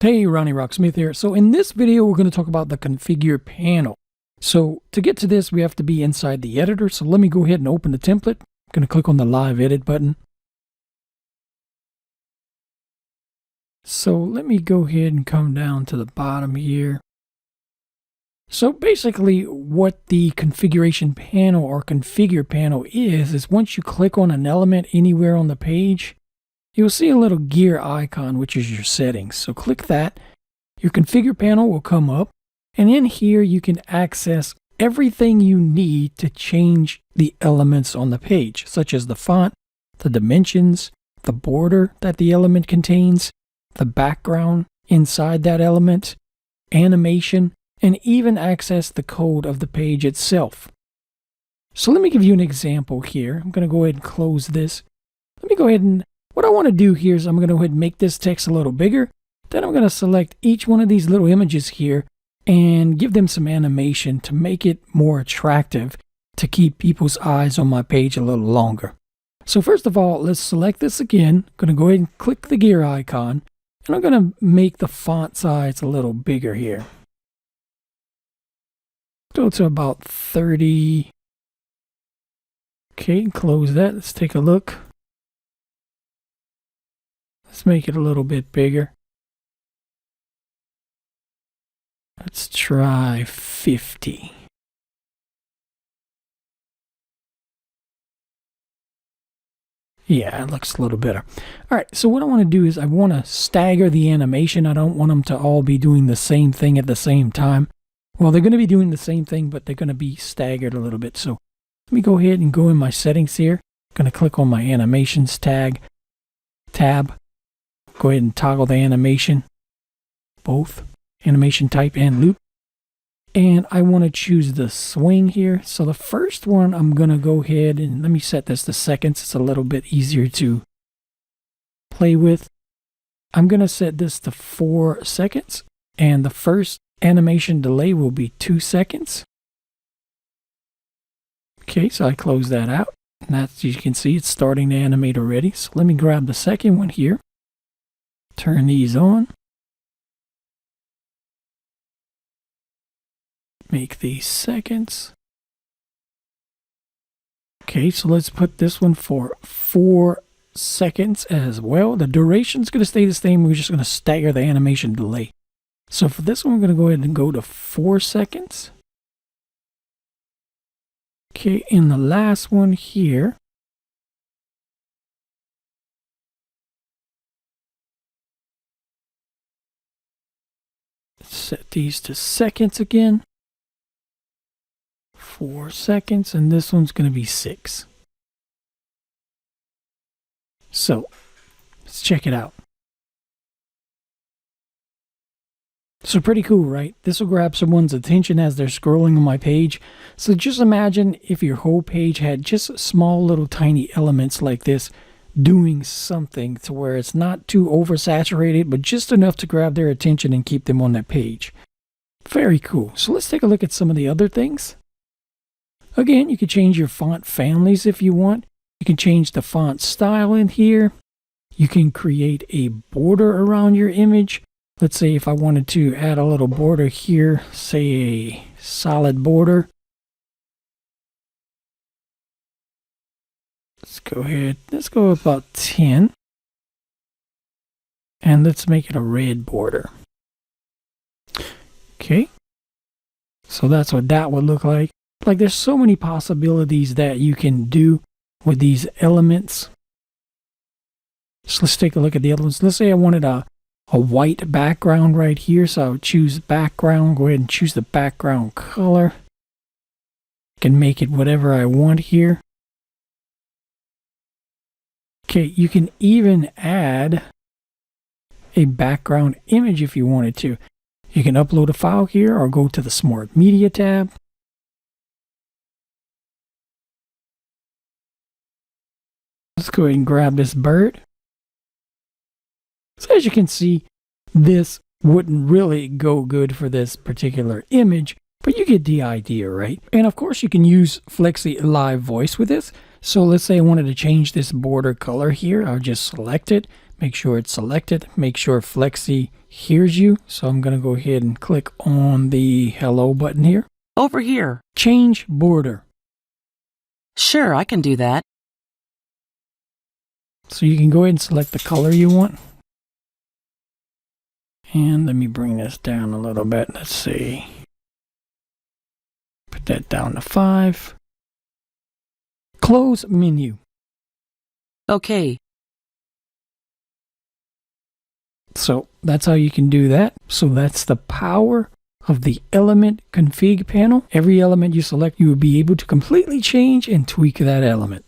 Hey, Ronnie Rocksmith here. So in this video, we're going to talk about the configure panel. So to get to this, we have to be inside the editor. So let me go ahead and open the template. I'm going to click on the live edit button. So let me go ahead and come down to the bottom here. So basically what the configuration panel or configure panel is once you click on an element anywhere on the page, you'll see a little gear icon, which is your settings. So click that. Your configure panel will come up. And in here, you can access everything you need to change the elements on the page, such as the font, the dimensions, the border that the element contains, the background inside that element, animation, and even access the code of the page itself. So let me give you an example here. I'm going to go ahead and close this. Let me go ahead and what I want to do here is I'm going to go ahead and make this text a little bigger. Then I'm going to select each one of these little images here and give them some animation to make it more attractive to keep people's eyes on my page a little longer. So first of all, let's select this again. I'm going to go ahead and click the gear icon. And I'm going to make the font size a little bigger here. Go to about 30. Okay, close that. Let's take a look. Let's make it a little bit bigger. Let's try 50. Yeah, it looks a little better. All right, so what I want to do is I want to stagger the animation. I don't want them to all be doing the same thing at the same time. Well, they're going to be doing the same thing, but they're going to be staggered a little bit. So let me go ahead and go in my settings here. I'm going to click on my animations tab. Go ahead and toggle the animation, both animation type and loop. And I want to choose the swing here. So the first one, I'm going to go ahead and let me set this to seconds. It's a little bit easier to play with. I'm going to set this to 4 seconds. And the first animation delay will be 2 seconds. Okay, so I close that out. And that's, you can see it's starting to animate already. So let me grab the second one here. Turn these on. Make these seconds. Okay, so let's put this one for 4 seconds as well. The duration is going to stay the same. We're just going to stagger the animation delay. So for this one, we're going to go ahead and go to 4 seconds. Okay, and the last one here. Set these to seconds again. 4 seconds, and this one's going to be 6. So, let's check it out. So pretty cool, right? This will grab someone's attention as they're scrolling on my page. So just imagine if your whole page had just small little tiny elements like this doing something to where it's not too oversaturated, but just enough to grab their attention and keep them on that page. Very cool. So let's take a look at some of the other things. Again, you can change your font families if you want. You can change the font style in here. You can create a border around your image. Let's say if I wanted to add a little border here, say a solid border. Let's go ahead, let's go about 10. And let's make it a red border. Okay. So that's what that would look like. Like there's so many possibilities that you can do with these elements. So let's take a look at the other ones. Let's say I wanted a white background right here. So I would choose background, go ahead and choose the background color. I can make it whatever I want here. Okay, you can even add a background image if you wanted to. You can upload a file here or go to the Smart Media tab. Let's go ahead and grab this bird. So as you can see, this wouldn't really go good for this particular image, but you get the idea, right? And of course you can use Flexi Live Voice with this. So let's say I wanted to change this border color here. I'll just select it. make sure it's selected, make sure Flexi hears you. So I'm going to go ahead and click on the hello button here. Over here. Change border. Sure, I can do that. So you can go ahead and select the color you want. And let me bring this down a little bit. Let's see. Put that down to 5. Close menu. Okay. So that's how you can do that. So that's the power of the element config panel. Every element you select, you will be able to completely change and tweak that element.